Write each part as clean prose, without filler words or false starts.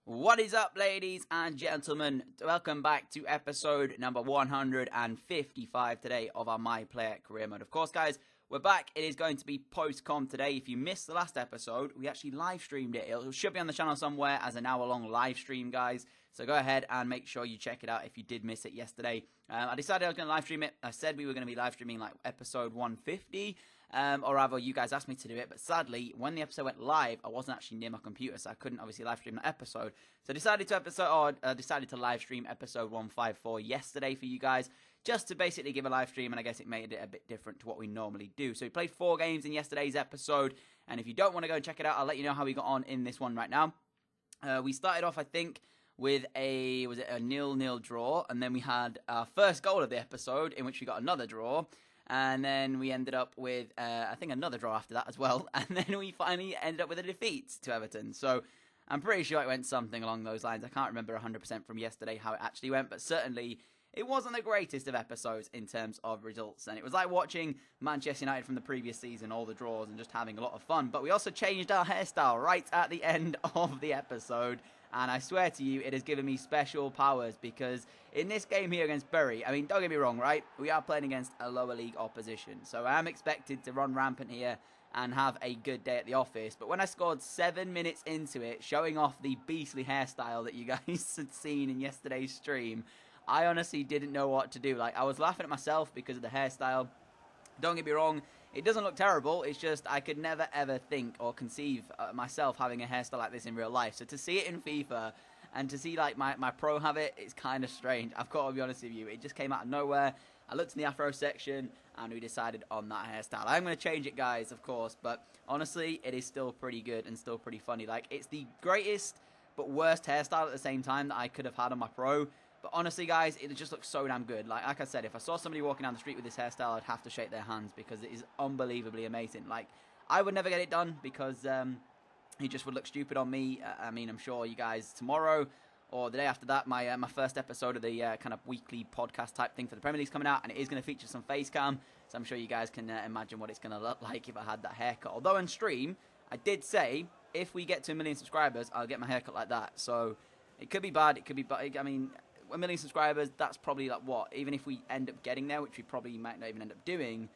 What is up, ladies and gentlemen? Welcome back to episode number 155 today of our My Player Career Mode. Of course, guys, we're back. It is going to be post-com today. If you missed the last episode, we actually live streamed it. It should be on the channel somewhere as an hour-long live stream, guys. So go ahead and make sure you check it out if you did miss it yesterday. I decided I was going to live stream it. I said we were going to be live streaming like episode 150. Or rather, you guys asked me to do it, but sadly, when the episode went live, I wasn't actually near my computer, so I couldn't obviously live stream that episode. So I decided to live stream episode 154 yesterday for you guys, just to basically give a live stream, and I guess it made it a bit different to what we normally do. So we played 4 games in yesterday's episode, and if you don't want to go and check it out, I'll let you know how we got on in this one right now. We started off, I think, with a 0-0 draw, and then we had our first goal of the episode, in which we got another draw. And then we ended up with, I think, another draw after that as well. And then we finally ended up with a defeat to Everton. So I'm pretty sure it went something along those lines. I can't remember 100% from yesterday how it actually went. But certainly, it wasn't the greatest of episodes in terms of results. And it was like watching Manchester United from the previous season, all the draws, and just having a lot of fun. But we also changed our hairstyle right at the end of the episode. And I swear to you, it has given me special powers because in this game here against Bury, I mean, don't get me wrong, right? We are playing against a lower league opposition. So I am expected to run rampant here and have a good day at the office. But when I scored 7 minutes into it, showing off the beastly hairstyle that you guys had seen in yesterday's stream, I honestly didn't know what to do. Like, I was laughing at myself because of the hairstyle. Don't get me wrong, it doesn't look terrible. It's just I could never ever think or conceive myself having a hairstyle like this in real life. So to see it in FIFA and to see like my pro have it, it's kind of strange. I've got to be honest with you. It just came out of nowhere. I looked in the afro section and we decided on that hairstyle. I'm going to change it, guys, of course. But honestly, it is still pretty good and still pretty funny. Like, it's the greatest but worst hairstyle at the same time that I could have had on my pro. But honestly, guys, it just looks so damn good. Like I said, if I saw somebody walking down the street with this hairstyle, I'd have to shake their hands because it is unbelievably amazing. Like, I would never get it done because it just would look stupid on me. I mean, I'm sure you guys tomorrow or the day after that, my first episode of the kind of weekly podcast type thing for the Premier League's coming out, and it is going to feature some face cam. So I'm sure you guys can imagine what it's going to look like if I had that haircut. Although on stream, I did say if we get to 1 million subscribers, I'll get my haircut like that. So it could be bad. It could be bad. I mean, 1 million subscribers, that's probably like what? Even if we end up getting there, which we probably might not even end up doing,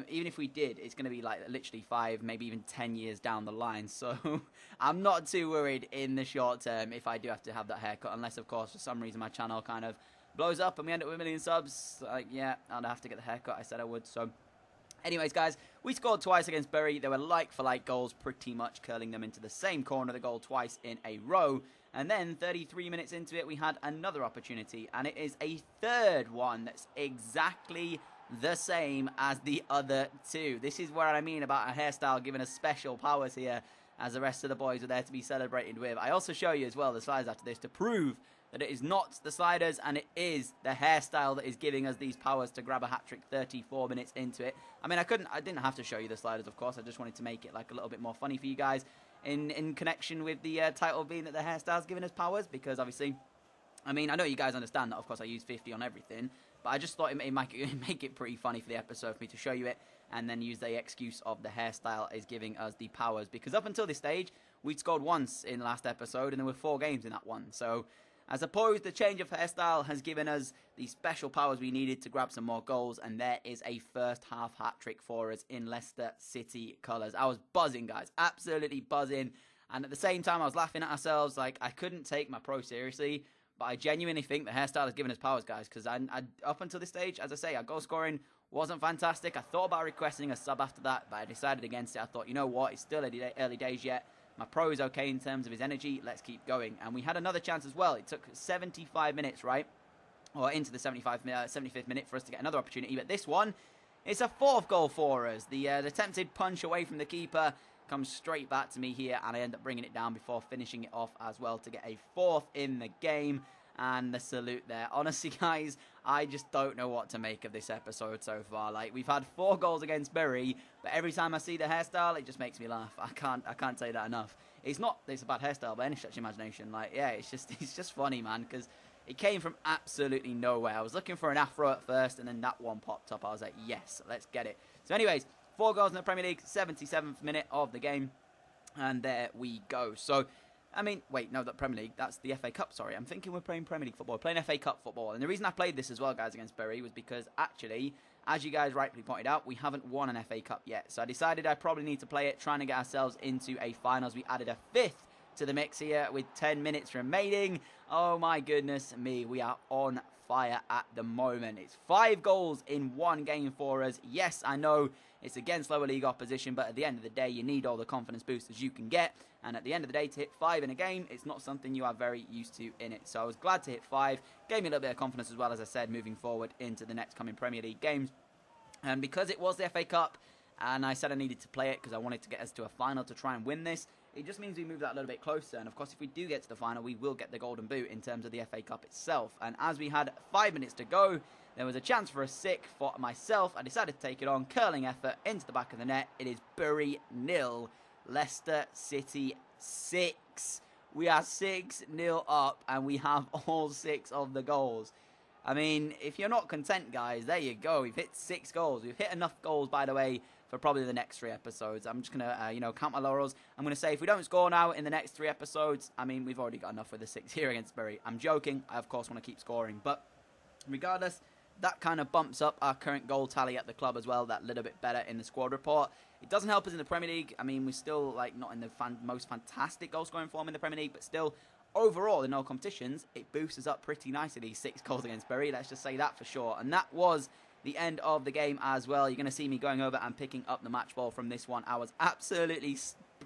even if we did, it's going to be like literally 5, maybe even 10 years down the line. So I'm not too worried in the short term if I do have to have that haircut, unless, of course, for some reason my channel kind of blows up and we end up with 1 million subs. Like, yeah, I'd have to get the haircut. I said I would, so... Anyways, guys, we scored twice against Bury. They were like-for-like goals, pretty much curling them into the same corner of the goal twice in a row. And then 33 minutes into it, we had another opportunity, and it is a third one that's exactly the same as the other two. This is what I mean about a hairstyle giving us special powers here, as the rest of the boys are there to be celebrated with. I also show you as well the slides after this to prove that it is not the sliders and it is the hairstyle that is giving us these powers to grab a hat-trick 34 minutes into it. I mean, I didn't have to show you the sliders, of course. I just wanted to make it like a little bit more funny for you guys in connection with the title being that the hairstyle's giving us powers, because obviously, I mean, I know you guys understand that, of course, I use 50 on everything, but I just thought it make it pretty funny for the episode for me to show you it and then use the excuse of the hairstyle is giving us the powers, because up until this stage, we'd scored once in the last episode and there were 4 games in that one, so... I suppose the change of hairstyle has given us the special powers we needed to grab some more goals, and there is a first half hat-trick for us in Leicester City colours. I was buzzing, guys, absolutely buzzing, and at the same time I was laughing at ourselves, like I couldn't take my pro seriously, but I genuinely think the hairstyle has given us powers, guys, because I up until this stage, as I say, our goal scoring wasn't fantastic. I thought about requesting a sub after that, but I decided against it. I thought, you know what, it's still early days yet. My pro is okay in terms of his energy. Let's keep going. And we had another chance as well. It took 75 minutes, right? Or into the 75th minute for us to get another opportunity. But this one, it's a 4th goal for us. The attempted punch away from the keeper comes straight back to me here. And I end up bringing it down before finishing it off as well to get a 4th in the game. And the salute there. Honestly, guys, I just don't know what to make of this episode so far. Like, we've had 4 goals against Bury, but every time I see the hairstyle, it just makes me laugh. I can't say that enough. It's not that it's a bad hairstyle by any stretch of imagination. Like, yeah, it's just funny, man, because it came from absolutely nowhere. I was looking for an afro at first, and then that one popped up. I was like, yes, let's get it. So anyways, 4 goals in the Premier League, 77th minute of the game, and there we go. So I mean, wait, no, that Premier League, that's the FA Cup, sorry. I'm thinking we're playing Premier League football. We're playing FA Cup football. And the reason I played this as well, guys, against Bury was because, actually, as you guys rightly pointed out, we haven't won an FA Cup yet. So I decided I probably need to play it, trying to get ourselves into a finals. We added a 5th to the mix here with 10 minutes remaining. Oh, my goodness me. We are on fire at the moment. It's 5 goals in one game for us. Yes, I know it's against lower league opposition, but at the end of the day, you need all the confidence boosters you can get. And at the end of the day, to hit 5 in a game, it's not something you are very used to in it. So I was glad to hit 5. Gave me a little bit of confidence as well, as I said, moving forward into the next coming Premier League games. And because it was the FA Cup, and I said I needed to play it because I wanted to get us to a final to try and win this, it just means we move that a little bit closer. And of course, if we do get to the final, we will get the golden boot in terms of the FA Cup itself. And as we had 5 minutes to go, there was a chance for a sick for myself. I decided to take it on. Curling effort into the back of the net. It is Bury 0, Leicester City 6. We are 6-0 up, and we have all 6 of the goals. I mean, if you're not content, guys, there you go. We've hit 6 goals. We've hit enough goals, by the way, for probably the next 3 episodes. I'm just going to, count my laurels. I'm going to say if we don't score now in the next 3 episodes, I mean, we've already got enough with the 6 here against Bury. I'm joking. I, of course, want to keep scoring. But regardless, that kind of bumps up our current goal tally at the club as well, that little bit better in the squad report. It doesn't help us in the Premier League. I mean, we're still like not in the most fantastic goal scoring form in the Premier League, but still, overall, in all competitions, it boosts us up pretty nicely, these 6 goals against Bury. Let's just say that for sure. And that was the end of the game as well. You're going to see me going over and picking up the match ball from this one. I was absolutely,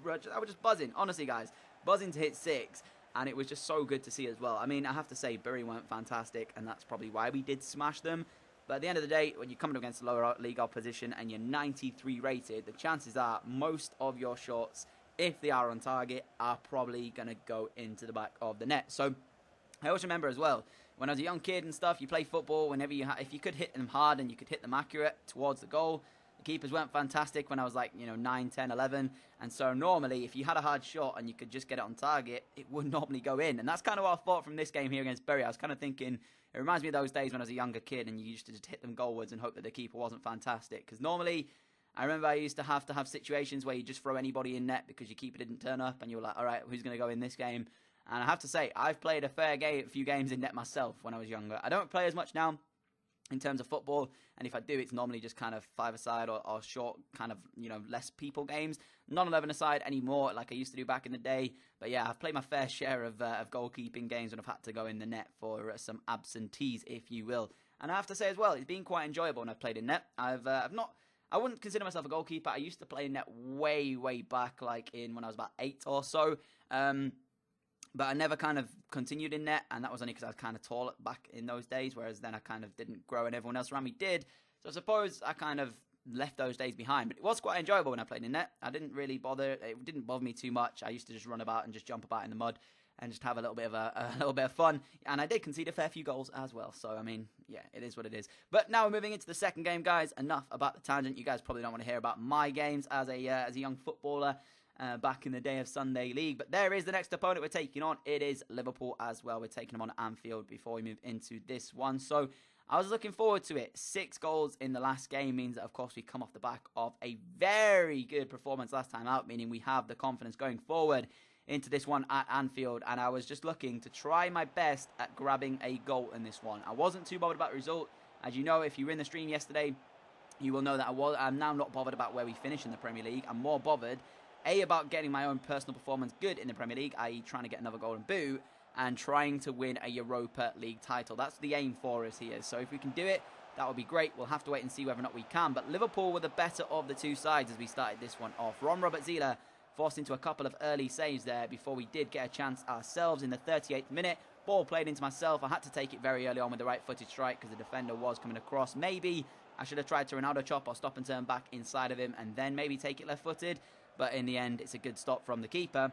I was just buzzing, honestly, guys. Buzzing to hit 6. And it was just so good to see as well. I mean, I have to say, Bury weren't fantastic, and that's probably why we did smash them. But at the end of the day, when you're coming up against a lower league opposition and you're 93 rated, the chances are most of your shots, if they are on target, are probably going to go into the back of the net. So I always remember as well, when I was a young kid and stuff, you play football, whenever if you could hit them hard and you could hit them accurate towards the goal, the keepers weren't fantastic when I was like, 9, 10, 11. And so normally, if you had a hard shot and you could just get it on target, it would normally go in. And that's kind of what I thought from this game here against Bury. I was kind of thinking, it reminds me of those days when I was a younger kid and you used to just hit them goalwards and hope that the keeper wasn't fantastic. Because normally, I remember I used to have situations where you just throw anybody in net because your keeper didn't turn up and you were like, all right, who's going to go in this game? And I have to say, I've played a few games in net myself when I was younger. I don't play as much now in terms of football, and if I do, it's normally just kind of 5-a-side or short, kind of, less people games. Not 11-a-side anymore like I used to do back in the day. But yeah, I've played my fair share of goalkeeping games when I've had to go in the net for some absentees, if you will. And I have to say as well, it's been quite enjoyable when I've played in net. I wouldn't consider myself a goalkeeper. I used to play in net way, way back, like when I was about 8 or so. But I never kind of continued in net, and that was only because I was kind of tall back in those days, whereas then I kind of didn't grow and everyone else around me did. So I suppose I kind of left those days behind. But it was quite enjoyable when I played in net. I didn't really bother. It didn't bother me too much. I used to just run about and just jump about in the mud and just have a little bit of fun. And I did concede a fair few goals as well. So, I mean, yeah, it is what it is. But now we're moving into the second game, guys. Enough about the tangent. You guys probably don't want to hear about my games as a young footballer. Back in the day of Sunday League. But there is the next opponent we're taking on. It is Liverpool as well. We're taking them on Anfield before we move into this one. So I was looking forward to it. 6 goals in the last game means that, of course, we come off the back of a very good performance last time out, meaning we have the confidence going forward into this one at Anfield. And I was just looking to try my best at grabbing a goal in this one. I wasn't too bothered about the result. As you know, if you were in the stream yesterday, you will know that I'm now not bothered about where we finish in the Premier League. I'm more bothered about getting my own personal performance good in the Premier League, i.e. trying to get another golden boot and trying to win a Europa League title. That's the aim for us here. So if we can do it, that would be great. We'll have to wait and see whether or not we can. But Liverpool were the better of the 2 sides as we started this one off. Robert Zieler forced into a couple of early saves there before we did get a chance ourselves in the 38th minute. Ball played into myself. I had to take it very early on with the right-footed strike because the defender was coming across. Maybe I should have tried to Ronaldo chop or stop and turn back inside of him and then maybe take it left-footed. But in the end, it's a good stop from the keeper.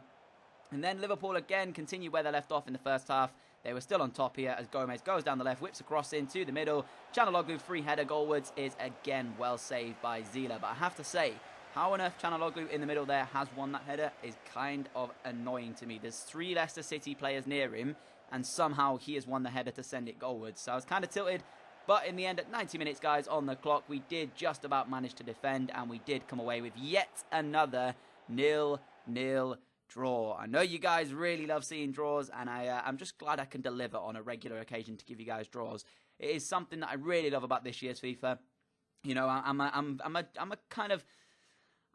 And then Liverpool again continue where they left off in the first half. They were still on top here as Gomez goes down the left, whips across into the middle. Çalhanoğlu free header goalwards is again well saved by Zieler. But I have to say, how on earth Çalhanoğlu in the middle there has won that header is kind of annoying to me. There's 3 Leicester City players near him, and somehow he has won the header to send it goalwards. So I was kind of tilted. But in the end, at 90 minutes, guys, on the clock, we did just about manage to defend, and we did come away with yet another 0-0 draw. I know you guys really love seeing draws, and I'm just glad I can deliver on a regular occasion to give you guys draws. It is something that I really love about this year's FIFA. You know, I'm a kind of,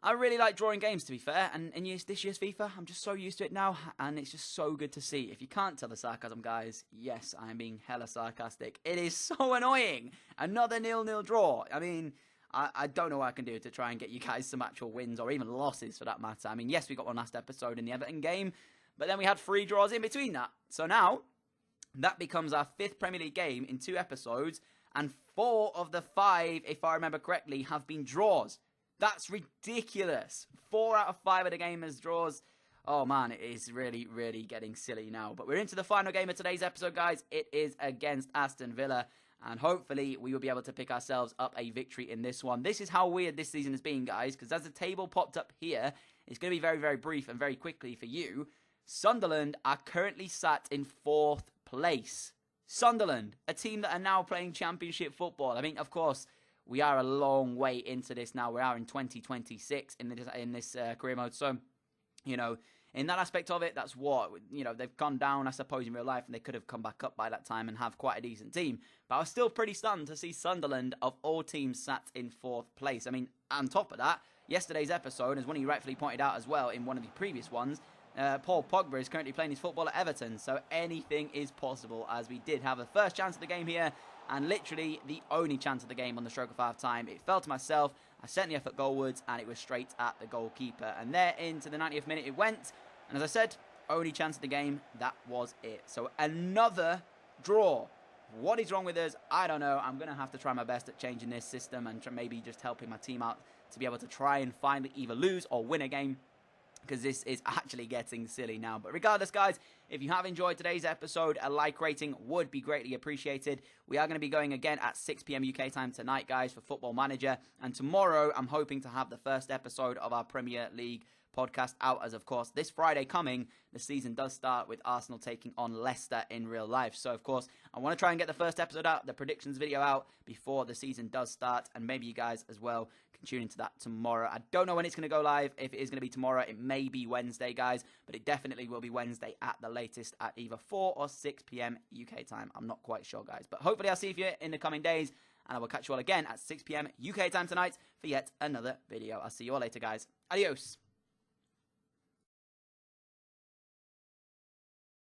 I really like drawing games, to be fair, and this year's FIFA, I'm just so used to it now, and it's just so good to see. If you can't tell the sarcasm, guys, yes, I'm being hella sarcastic. It is so annoying. Another 0-0 draw. I mean, I don't know what I can do to try and get you guys some actual wins, or even losses for that matter. I mean, yes, we got one last episode in the Everton game, but then we had 3 draws in between that. So now, that becomes our 5th Premier League game in 2 episodes, and 4 of the 5, if I remember correctly, have been draws. That's ridiculous. 4 out of 5 of the game is draws. Oh, man, it is really, really getting silly now. But we're into the final game of today's episode, guys. It is against Aston Villa. And hopefully, we will be able to pick ourselves up a victory in this one. This is how weird this season has been, guys. Because as the table popped up here, it's going to be very, very brief and very quickly for you. Sunderland are currently sat in 4th place. Sunderland, a team that are now playing Championship football. I mean, of course, we are a long way into this now. We are in 2026 in this career mode. So, you know, in that aspect of it, that's what, you know, they've gone down, I suppose, in real life, and they could have come back up by that time and have quite a decent team. But I was still pretty stunned to see Sunderland, of all teams, sat in 4th place. I mean, on top of that, yesterday's episode, as one of you rightfully pointed out as well in one of the previous ones, Paul Pogba is currently playing his football at Everton, so anything is possible, as we did have the first chance of the game here, and literally the only chance of the game on the stroke of half-time. It fell to myself, I sent the effort goalwards, and it was straight at the goalkeeper. And there into the 90th minute it went, and as I said, only chance of the game, that was it. So another draw. What is wrong with us? I don't know. I'm going to have to try my best at changing this system and maybe just helping my team out to be able to try and finally either lose or win a game, because this is actually getting silly now. But regardless, guys, if you have enjoyed today's episode, a like rating would be greatly appreciated. We are going to be going again at 6 p.m. UK time tonight, guys, for Football Manager. And tomorrow, I'm hoping to have the first episode of our Premier League podcast out, as of course this Friday coming, the season does start with Arsenal taking on Leicester in real life. So of course I want to try and get the first episode out, the predictions video out, before the season does start, and maybe you guys as well can tune into that tomorrow. I don't know when it's going to go live. If it is going to be tomorrow, it may be Wednesday, guys, but it definitely will be Wednesday at the latest at either 4 or 6 p.m. UK time. I'm not quite sure, guys, but hopefully I'll see you in the coming days, and I will catch you all again at 6 p.m. UK time tonight for yet another video. I'll see you all later, guys. Adios.